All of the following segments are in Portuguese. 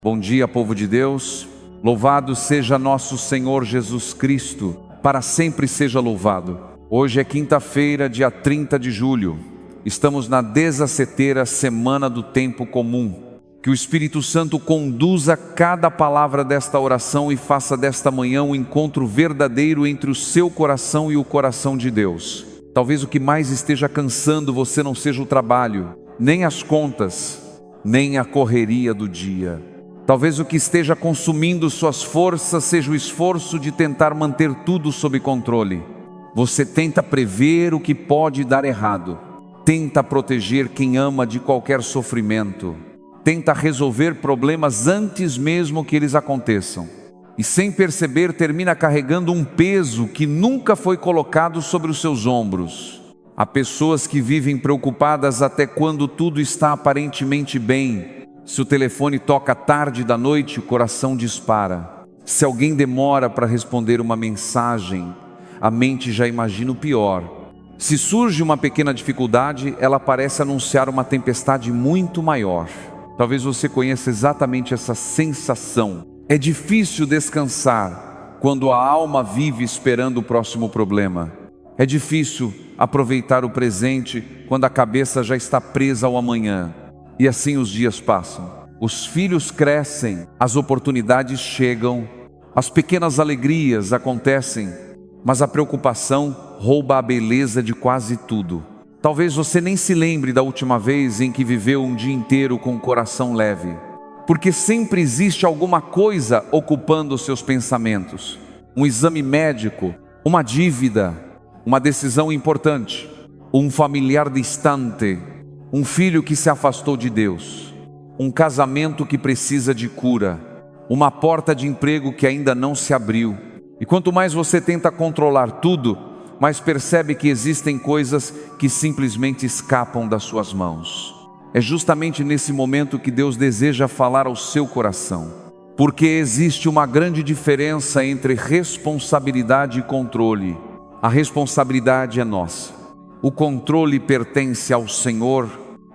Bom dia, povo de Deus. Louvado seja nosso Senhor Jesus Cristo, para sempre seja louvado. Hoje é quinta-feira, dia 30 de julho. Estamos na 17ª semana do tempo comum. Que o Espírito Santo conduza cada palavra desta oração e faça desta manhã um encontro verdadeiro entre o seu coração e o coração de Deus. Talvez o que mais esteja cansando você não seja o trabalho, nem as contas, nem a correria do dia. Talvez o que esteja consumindo suas forças seja o esforço de tentar manter tudo sob controle. Você tenta prever o que pode dar errado. Tenta proteger quem ama de qualquer sofrimento. Tenta resolver problemas antes mesmo que eles aconteçam. E sem perceber termina carregando um peso que nunca foi colocado sobre os seus ombros. Há pessoas que vivem preocupadas até quando tudo está aparentemente bem. Se o telefone toca tarde da noite, o coração dispara. Se alguém demora para responder uma mensagem, a mente já imagina o pior. Se surge uma pequena dificuldade, ela parece anunciar uma tempestade muito maior. Talvez você conheça exatamente essa sensação. É difícil descansar quando a alma vive esperando o próximo problema. É difícil aproveitar o presente quando a cabeça já está presa ao amanhã. E assim os dias passam, os filhos crescem, as oportunidades chegam, as pequenas alegrias acontecem, mas a preocupação rouba a beleza de quase tudo. Talvez você nem se lembre da última vez em que viveu um dia inteiro com o coração leve, porque sempre existe alguma coisa ocupando os seus pensamentos. Um exame médico, uma dívida, uma decisão importante, um familiar distante, um filho que se afastou de Deus, um casamento que precisa de cura, uma porta de emprego que ainda não se abriu. E quanto mais você tenta controlar tudo, mais percebe que existem coisas que simplesmente escapam das suas mãos. É justamente nesse momento que Deus deseja falar ao seu coração, porque existe uma grande diferença entre responsabilidade e controle. A responsabilidade é nossa. O controle pertence ao Senhor.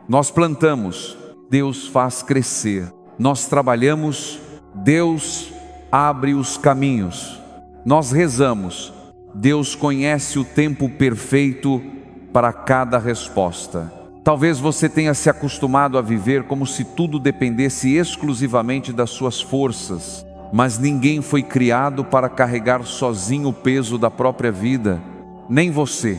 Nós plantamos, Deus faz crescer. Nós trabalhamos, Deus abre os caminhos. Nós rezamos, Deus conhece o tempo perfeito para cada resposta. Talvez você tenha se acostumado a viver como se tudo dependesse exclusivamente das suas forças, mas ninguém foi criado para carregar sozinho o peso da própria vida, nem você.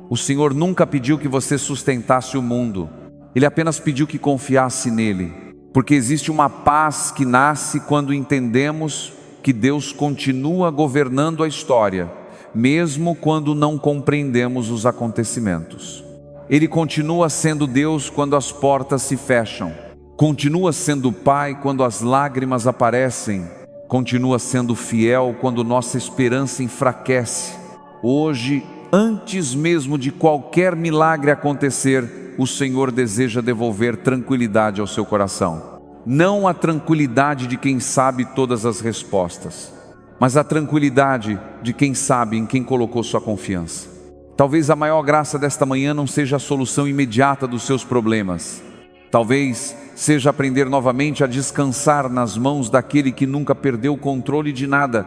O Senhor nunca pediu que você sustentasse o mundo. Ele apenas pediu que confiasse nele. Porque existe uma paz que nasce quando entendemos que Deus continua governando a história, mesmo quando não compreendemos os acontecimentos. Ele continua sendo Deus quando as portas se fecham. Continua sendo Pai quando as lágrimas aparecem. Continua sendo fiel quando nossa esperança enfraquece. Hoje, antes mesmo de qualquer milagre acontecer, o Senhor deseja devolver tranquilidade ao seu coração. Não a tranquilidade de quem sabe todas as respostas, mas a tranquilidade de quem sabe em quem colocou sua confiança. Talvez a maior graça desta manhã não seja a solução imediata dos seus problemas. Talvez seja aprender novamente a descansar nas mãos daquele que nunca perdeu o controle de nada.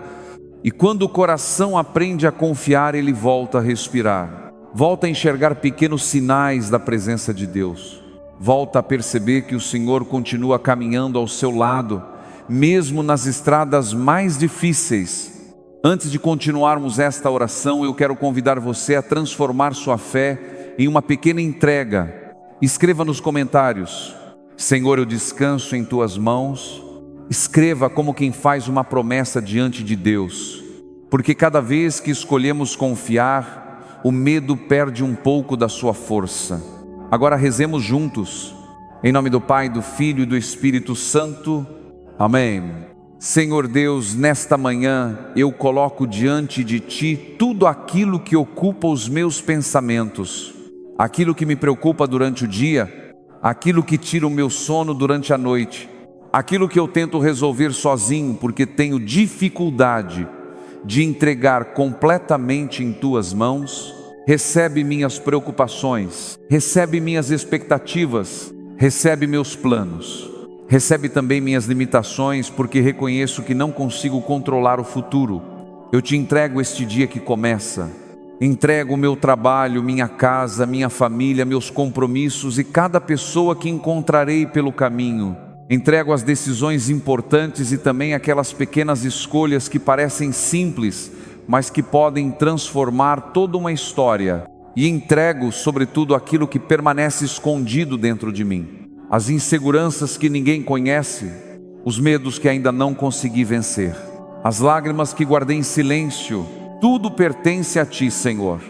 E quando o coração aprende a confiar, ele volta a respirar. Volta a enxergar pequenos sinais da presença de Deus. Volta a perceber que o Senhor continua caminhando ao seu lado, mesmo nas estradas mais difíceis. Antes de continuarmos esta oração, eu quero convidar você a transformar sua fé em uma pequena entrega. Escreva nos comentários: Senhor, eu descanso em tuas mãos. Escreva como quem faz uma promessa diante de Deus, porque cada vez que escolhemos confiar, o medo perde um pouco da sua força. Agora rezemos juntos, em nome do Pai, do Filho e do Espírito Santo. Amém. Senhor Deus, nesta manhã eu coloco diante de Ti tudo aquilo que ocupa os meus pensamentos, aquilo que me preocupa durante o dia, aquilo que tira o meu sono durante a noite, aquilo que eu tento resolver sozinho porque tenho dificuldade de entregar completamente em Tuas mãos. Recebe minhas preocupações, recebe minhas expectativas, recebe meus planos. Recebe também minhas limitações, porque reconheço que não consigo controlar o futuro. Eu te entrego este dia que começa. Entrego o meu trabalho, minha casa, minha família, meus compromissos e cada pessoa que encontrarei pelo caminho. Entrego as decisões importantes e também aquelas pequenas escolhas que parecem simples, mas que podem transformar toda uma história. E entrego, sobretudo, aquilo que permanece escondido dentro de mim. As inseguranças que ninguém conhece, os medos que ainda não consegui vencer, as lágrimas que guardei em silêncio. Tudo pertence a Ti, Senhor.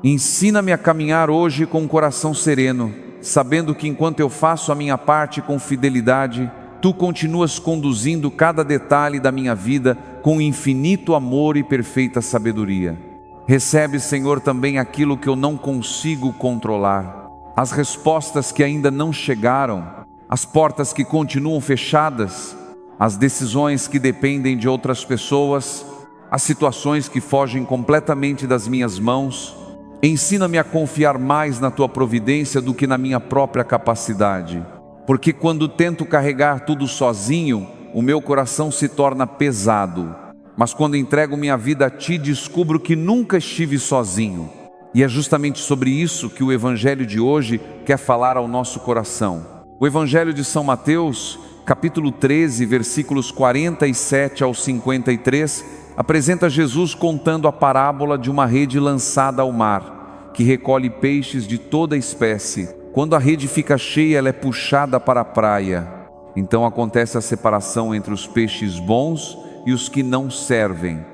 Ensina-me a caminhar hoje com um coração sereno, sabendo que enquanto eu faço a minha parte com fidelidade, Tu continuas conduzindo cada detalhe da minha vida com infinito amor e perfeita sabedoria. Recebe, Senhor, também aquilo que eu não consigo controlar, as respostas que ainda não chegaram, as portas que continuam fechadas, as decisões que dependem de outras pessoas, as situações que fogem completamente das minhas mãos. Ensina-me a confiar mais na Tua providência do que na minha própria capacidade, porque quando tento carregar tudo sozinho, o meu coração se torna pesado, mas quando entrego minha vida a Ti, descubro que nunca estive sozinho. E é justamente sobre isso que o Evangelho de hoje quer falar ao nosso coração. O Evangelho de São Mateus, capítulo 13, versículos 47 ao 53, apresenta Jesus contando a parábola de uma rede lançada ao mar, que recolhe peixes de toda espécie. Quando a rede fica cheia, ela é puxada para a praia. Então acontece a separação entre os peixes bons e os que não servem.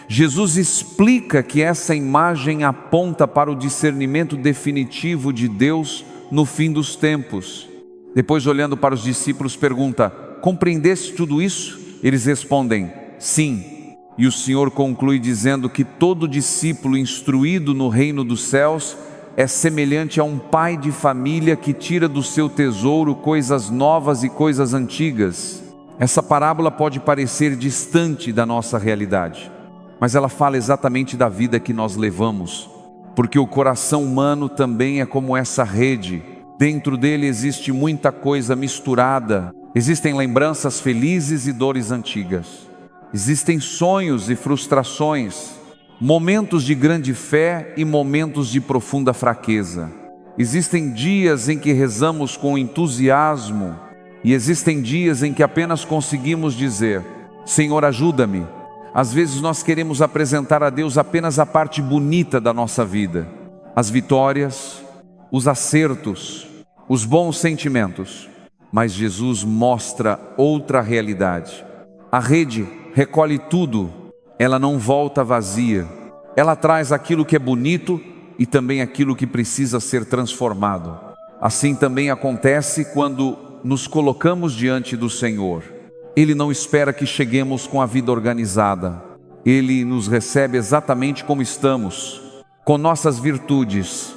Jesus explica que essa imagem aponta para o discernimento definitivo de Deus no fim dos tempos. Depois, olhando para os discípulos, pergunta: compreendeste tudo isso? Eles respondem: sim. E o Senhor conclui dizendo que todo discípulo instruído no reino dos céus é semelhante a um pai de família que tira do seu tesouro coisas novas e coisas antigas. Essa parábola pode parecer distante da nossa realidade, mas ela fala exatamente da vida que nós levamos, porque o coração humano também é como essa rede. Dentro dele existe muita coisa misturada, existem lembranças felizes e dores antigas, existem sonhos e frustrações, momentos de grande fé e momentos de profunda fraqueza. Existem dias em que rezamos com entusiasmo e existem dias em que apenas conseguimos dizer: Senhor, ajuda-me. Às vezes nós queremos apresentar a Deus apenas a parte bonita da nossa vida, as vitórias, os acertos, os bons sentimentos, mas Jesus mostra outra realidade. A rede recolhe tudo, ela não volta vazia, ela traz aquilo que é bonito e também aquilo que precisa ser transformado. Assim também acontece quando nos colocamos diante do Senhor. Ele não espera que cheguemos com a vida organizada. Ele nos recebe exatamente como estamos, com nossas virtudes,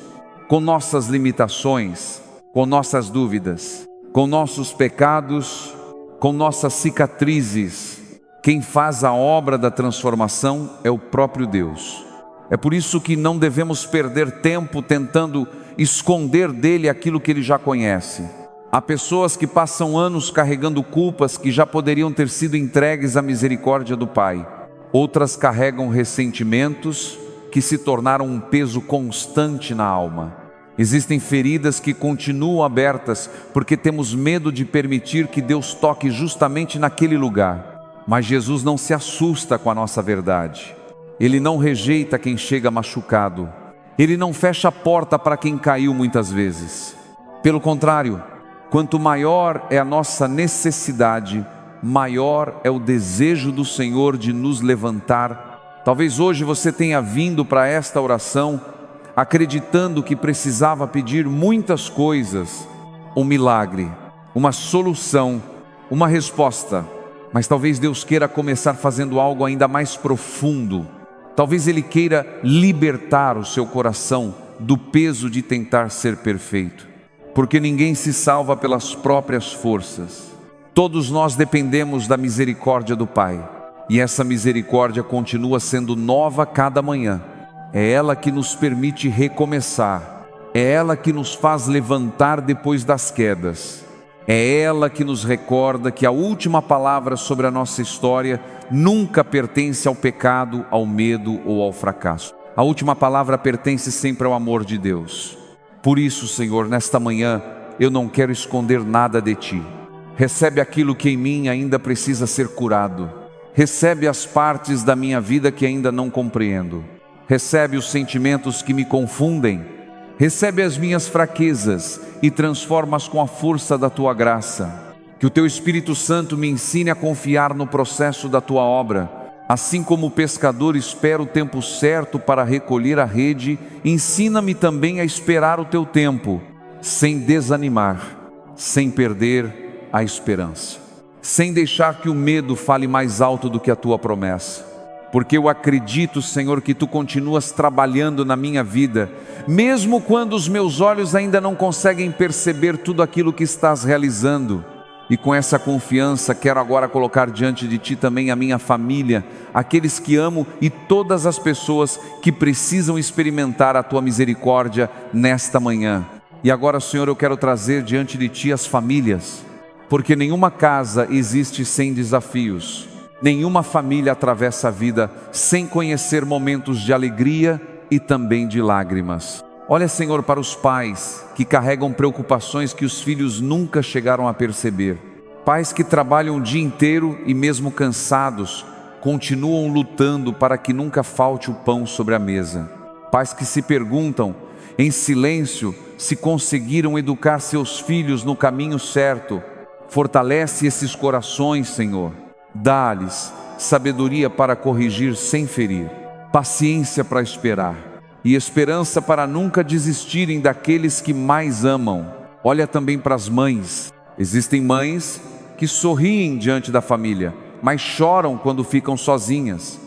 com nossas limitações, com nossas dúvidas, com nossos pecados, com nossas cicatrizes. Quem faz a obra da transformação é o próprio Deus. É por isso que não devemos perder tempo tentando esconder dele aquilo que ele já conhece. Há pessoas que passam anos carregando culpas que já poderiam ter sido entregues à misericórdia do Pai. Outras carregam ressentimentos que se tornaram um peso constante na alma. Existem feridas que continuam abertas porque temos medo de permitir que Deus toque justamente naquele lugar. Mas Jesus não se assusta com a nossa verdade. Ele não rejeita quem chega machucado. Ele não fecha a porta para quem caiu muitas vezes. Pelo contrário, quanto maior é a nossa necessidade, maior é o desejo do Senhor de nos levantar. Talvez hoje você tenha vindo para esta oração acreditando que precisava pedir muitas coisas, um milagre, uma solução, uma resposta. Mas talvez Deus queira começar fazendo algo ainda mais profundo. Talvez Ele queira libertar o seu coração do peso de tentar ser perfeito. Porque ninguém se salva pelas próprias forças. Todos nós dependemos da misericórdia do Pai. E essa misericórdia continua sendo nova cada manhã. É ela que nos permite recomeçar. É ela que nos faz levantar depois das quedas. É ela que nos recorda que a última palavra sobre a nossa história nunca pertence ao pecado, ao medo ou ao fracasso. A última palavra pertence sempre ao amor de Deus. Por isso, Senhor, nesta manhã, eu não quero esconder nada de Ti. Recebe aquilo que em mim ainda precisa ser curado. Recebe as partes da minha vida que ainda não compreendo. Recebe os sentimentos que me confundem. Recebe as minhas fraquezas e transforma-as com a força da Tua graça. Que o Teu Espírito Santo me ensine a confiar no processo da Tua obra. Assim como o pescador espera o tempo certo para recolher a rede, ensina-me também a esperar o Teu tempo, sem desanimar, sem perder a esperança, sem deixar que o medo fale mais alto do que a Tua promessa. Porque eu acredito, Senhor, que Tu continuas trabalhando na minha vida, mesmo quando os meus olhos ainda não conseguem perceber tudo aquilo que estás realizando. E com essa confiança, quero agora colocar diante de Ti também a minha família, aqueles que amo e todas as pessoas que precisam experimentar a Tua misericórdia nesta manhã. E agora, Senhor, eu quero trazer diante de Ti as famílias, porque nenhuma casa existe sem desafios. Nenhuma família atravessa a vida sem conhecer momentos de alegria e também de lágrimas. Olha, Senhor, para os pais que carregam preocupações que os filhos nunca chegaram a perceber. Pais que trabalham o dia inteiro e mesmo cansados, continuam lutando para que nunca falte o pão sobre a mesa. Pais que se perguntam, em silêncio, se conseguiram educar seus filhos no caminho certo. Fortalece esses corações, Senhor. Dá-lhes sabedoria para corrigir sem ferir, paciência para esperar e esperança para nunca desistirem daqueles que mais amam. Olha também para as mães. Existem mães que sorriem diante da família, mas choram quando ficam sozinhas.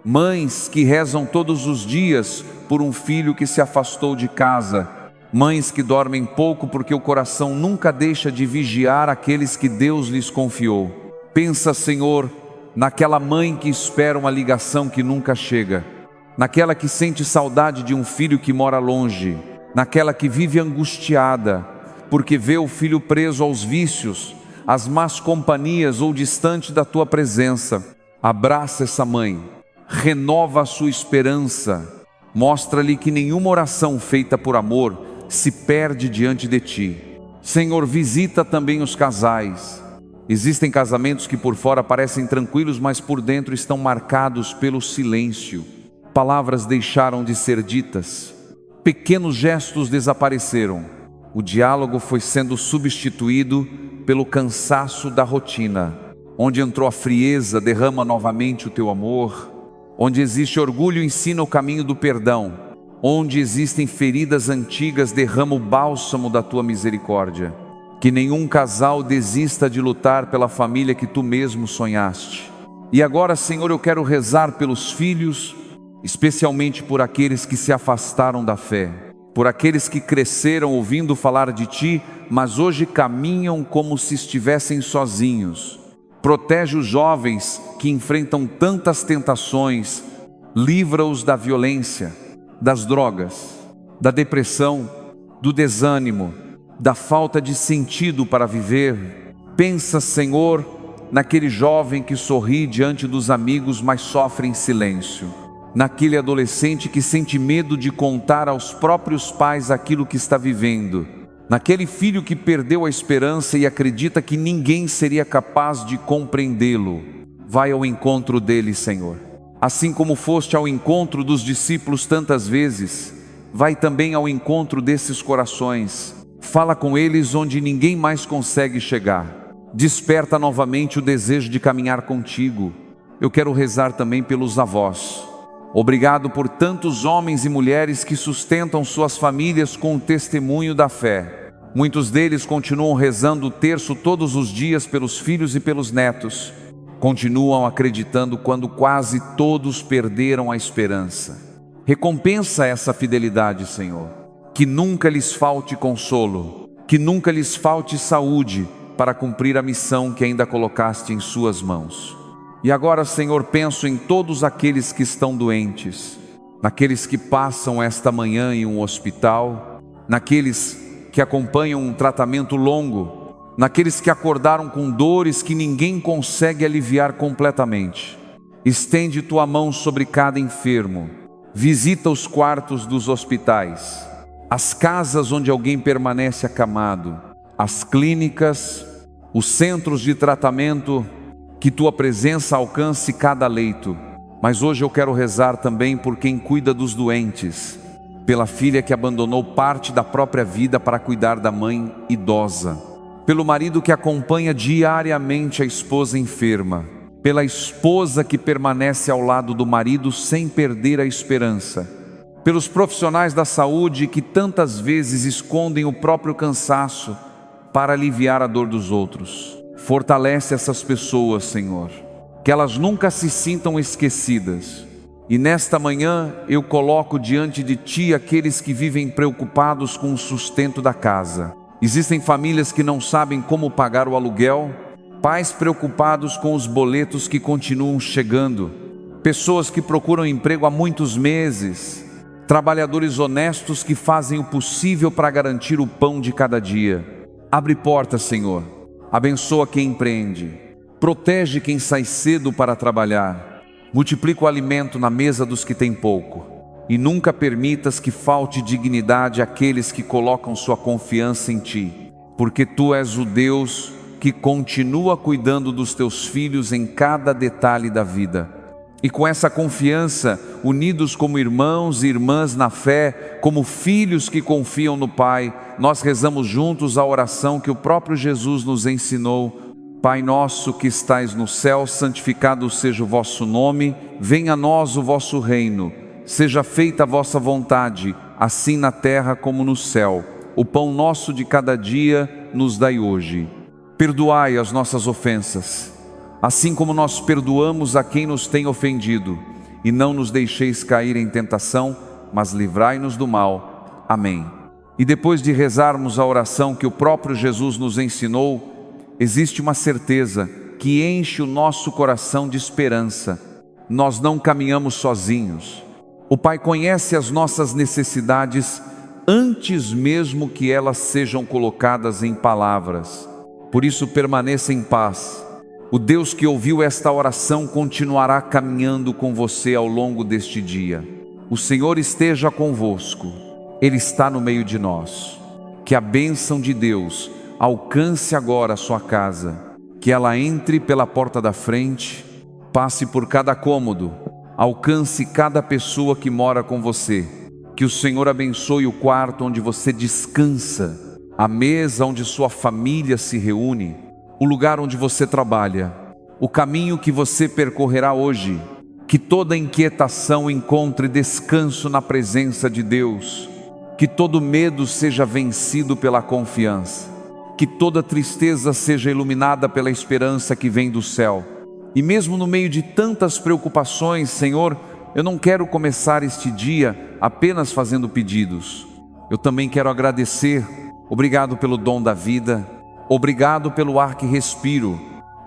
Mães que rezam todos os dias por um filho que se afastou de casa. Mães que dormem pouco porque o coração nunca deixa de vigiar aqueles que Deus lhes confiou. Pensa, Senhor, naquela mãe que espera uma ligação que nunca chega, naquela que sente saudade de um filho que mora longe, naquela que vive angustiada, porque vê o filho preso aos vícios, às más companhias ou distante da Tua presença. Abraça essa mãe, renova a sua esperança, mostra-lhe que nenhuma oração feita por amor se perde diante de Ti. Senhor, visita também os casais. Existem casamentos que por fora parecem tranquilos, mas por dentro estão marcados pelo silêncio. Palavras deixaram de ser ditas. Pequenos gestos desapareceram. O diálogo foi sendo substituído pelo cansaço da rotina. Onde entrou a frieza, derrama novamente o Teu amor. Onde existe orgulho, ensina o caminho do perdão. Onde existem feridas antigas, derrama o bálsamo da Tua misericórdia. Que nenhum casal desista de lutar pela família que Tu mesmo sonhaste. E agora, Senhor, eu quero rezar pelos filhos, especialmente por aqueles que se afastaram da fé, por aqueles que cresceram ouvindo falar de Ti, mas hoje caminham como se estivessem sozinhos. Protege os jovens que enfrentam tantas tentações, livra-os da violência, das drogas, da depressão, do desânimo, da falta de sentido para viver. Pensa, Senhor, naquele jovem que sorri diante dos amigos, mas sofre em silêncio. Naquele adolescente que sente medo de contar aos próprios pais aquilo que está vivendo. Naquele filho que perdeu a esperança e acredita que ninguém seria capaz de compreendê-lo. Vai ao encontro dele, Senhor. Assim como foste ao encontro dos discípulos tantas vezes, vai também ao encontro desses corações. Fala com eles onde ninguém mais consegue chegar. Desperta novamente o desejo de caminhar contigo. Eu quero rezar também pelos avós. Obrigado por tantos homens e mulheres que sustentam suas famílias com o testemunho da fé. Muitos deles continuam rezando o terço todos os dias pelos filhos e pelos netos. Continuam acreditando quando quase todos perderam a esperança. Recompensa essa fidelidade, Senhor. Que nunca lhes falte consolo, que nunca lhes falte saúde para cumprir a missão que ainda colocaste em suas mãos. E agora, Senhor, penso em todos aqueles que estão doentes, naqueles que passam esta manhã em um hospital, naqueles que acompanham um tratamento longo, naqueles que acordaram com dores que ninguém consegue aliviar completamente. Estende tua mão sobre cada enfermo, visita os quartos dos hospitais, as casas onde alguém permanece acamado, as clínicas, os centros de tratamento, que tua presença alcance cada leito. Mas hoje eu quero rezar também por quem cuida dos doentes, pela filha que abandonou parte da própria vida para cuidar da mãe idosa, pelo marido que acompanha diariamente a esposa enferma, pela esposa que permanece ao lado do marido sem perder a esperança, pelos profissionais da saúde que tantas vezes escondem o próprio cansaço para aliviar a dor dos outros. Fortalece essas pessoas, Senhor, que elas nunca se sintam esquecidas. E nesta manhã eu coloco diante de Ti aqueles que vivem preocupados com o sustento da casa. Existem famílias que não sabem como pagar o aluguel, pais preocupados com os boletos que continuam chegando, pessoas que procuram emprego há muitos meses, trabalhadores honestos que fazem o possível para garantir o pão de cada dia. Abre portas, Senhor, abençoa quem empreende, protege quem sai cedo para trabalhar, multiplica o alimento na mesa dos que têm pouco, e nunca permitas que falte dignidade àqueles que colocam sua confiança em Ti, porque Tu és o Deus que continua cuidando dos Teus filhos em cada detalhe da vida. E com essa confiança, unidos como irmãos e irmãs na fé, como filhos que confiam no Pai, nós rezamos juntos a oração que o próprio Jesus nos ensinou. Pai nosso que estais no céu, santificado seja o vosso nome, venha a nós o vosso reino, seja feita a vossa vontade, assim na terra como no céu. O pão nosso de cada dia nos dai hoje. Perdoai as nossas ofensas, assim como nós perdoamos a quem nos tem ofendido, e não nos deixeis cair em tentação, mas livrai-nos do mal. Amém. E depois de rezarmos a oração que o próprio Jesus nos ensinou, existe uma certeza que enche o nosso coração de esperança. Nós não caminhamos sozinhos. O Pai conhece as nossas necessidades antes mesmo que elas sejam colocadas em palavras. Por isso permaneça em paz. O Deus que ouviu esta oração continuará caminhando com você ao longo deste dia. O Senhor esteja convosco, Ele está no meio de nós. Que a bênção de Deus alcance agora a sua casa, que ela entre pela porta da frente, passe por cada cômodo, alcance cada pessoa que mora com você. Que o Senhor abençoe o quarto onde você descansa, a mesa onde sua família se reúne, o lugar onde você trabalha, o caminho que você percorrerá hoje. Que toda inquietação encontre descanso na presença de Deus, que todo medo seja vencido pela confiança, que toda tristeza seja iluminada pela esperança que vem do céu. E mesmo no meio de tantas preocupações, Senhor, eu não quero começar este dia apenas fazendo pedidos. Eu também quero agradecer. Obrigado pelo dom da vida. Obrigado pelo ar que respiro.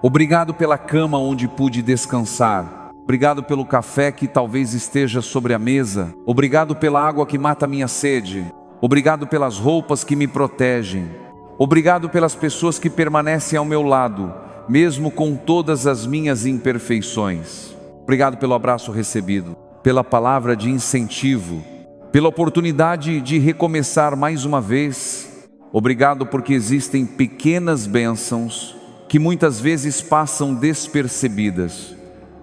Obrigado pela cama onde pude descansar. Obrigado pelo café que talvez esteja sobre a mesa. Obrigado pela água que mata a minha sede. Obrigado pelas roupas que me protegem. Obrigado pelas pessoas que permanecem ao meu lado, mesmo com todas as minhas imperfeições. Obrigado pelo abraço recebido, pela palavra de incentivo, pela oportunidade de recomeçar mais uma vez. Obrigado porque existem pequenas bênçãos que muitas vezes passam despercebidas,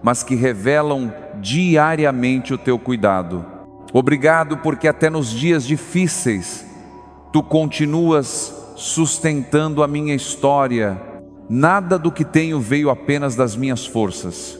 mas que revelam diariamente o teu cuidado. Obrigado porque até nos dias difíceis, tu continuas sustentando a minha história. Nada do que tenho veio apenas das minhas forças.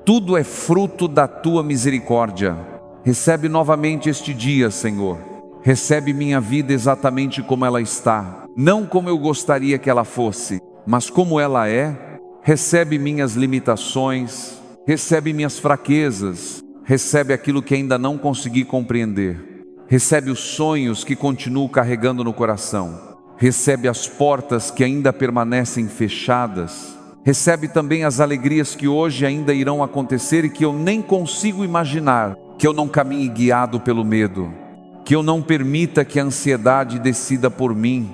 Tudo é fruto da tua misericórdia. Recebe novamente este dia, Senhor. Recebe minha vida exatamente como ela está, não como eu gostaria que ela fosse, mas como ela é. Recebe minhas limitações, recebe minhas fraquezas, recebe aquilo que ainda não consegui compreender, recebe os sonhos que continuo carregando no coração, recebe as portas que ainda permanecem fechadas, recebe também as alegrias que hoje ainda irão acontecer e que eu nem consigo imaginar. Que eu não caminhe guiado pelo medo, que eu não permita que a ansiedade decida por mim,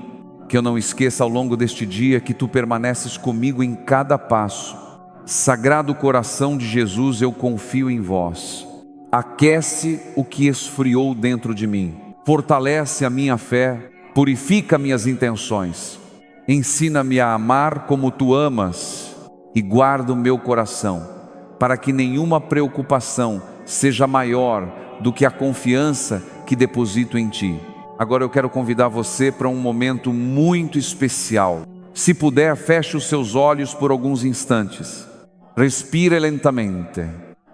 Que eu não esqueça ao longo deste dia que Tu permaneces comigo em cada passo. Sagrado coração de Jesus, eu confio em Vós. Aquece o que esfriou dentro de mim. Fortalece a minha fé, purifica minhas intenções. Ensina-me a amar como Tu amas e guarda o meu coração, para que nenhuma preocupação seja maior do que a confiança que deposito em Ti. Agora eu quero convidar você para um momento muito especial. Se puder, feche os seus olhos por alguns instantes. Respire lentamente.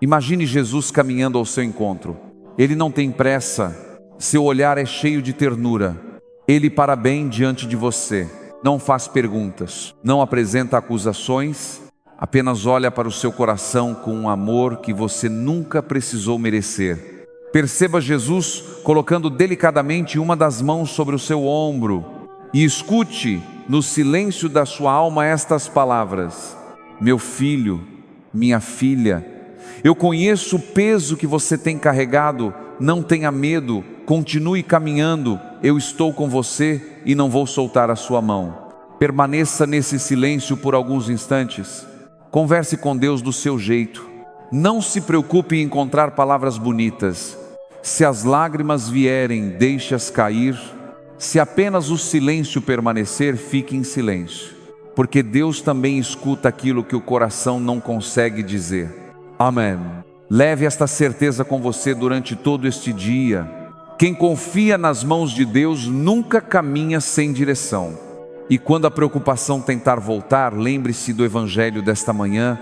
Imagine Jesus caminhando ao seu encontro. Ele não tem pressa. Seu olhar é cheio de ternura. Ele para bem diante de você. Não faz perguntas. Não apresenta acusações. Apenas olha para o seu coração com um amor que você nunca precisou merecer. Perceba Jesus colocando delicadamente uma das mãos sobre o seu ombro. E escute no silêncio da sua alma estas palavras: meu filho, minha filha, eu conheço o peso que você tem carregado, não tenha medo, continue caminhando, eu estou com você e não vou soltar a sua mão. Permaneça nesse silêncio por alguns instantes, converse com Deus do seu jeito, não se preocupe em encontrar palavras bonitas. Se as lágrimas vierem, deixe-as cair, se apenas o silêncio permanecer, fique em silêncio, porque Deus também escuta aquilo que o coração não consegue dizer. Amém. Leve esta certeza com você durante todo este dia. Quem confia nas mãos de Deus nunca caminha sem direção. E quando a preocupação tentar voltar, lembre-se do Evangelho desta manhã.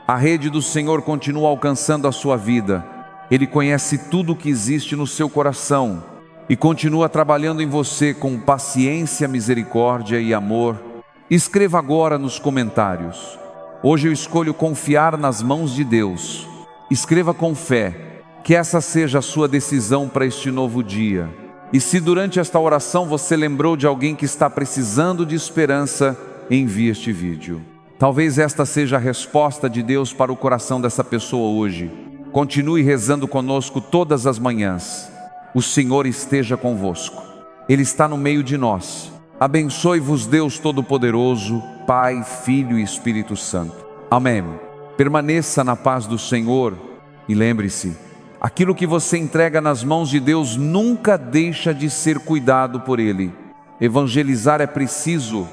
A rede do Senhor continua alcançando a sua vida. Ele conhece tudo o que existe no seu coração e continua trabalhando em você com paciência, misericórdia e amor. Escreva agora nos comentários: hoje eu escolho confiar nas mãos de Deus. Escreva com fé, que essa seja a sua decisão para este novo dia. E se durante esta oração você lembrou de alguém que está precisando de esperança, envie este vídeo. Talvez esta seja a resposta de Deus para o coração dessa pessoa hoje. Continue rezando conosco todas as manhãs. O Senhor esteja convosco. Ele está no meio de nós. Abençoe-vos Deus Todo-Poderoso, Pai, Filho e Espírito Santo. Amém. Permaneça na paz do Senhor e lembre-se, aquilo que você entrega nas mãos de Deus nunca deixa de ser cuidado por Ele. Evangelizar é preciso,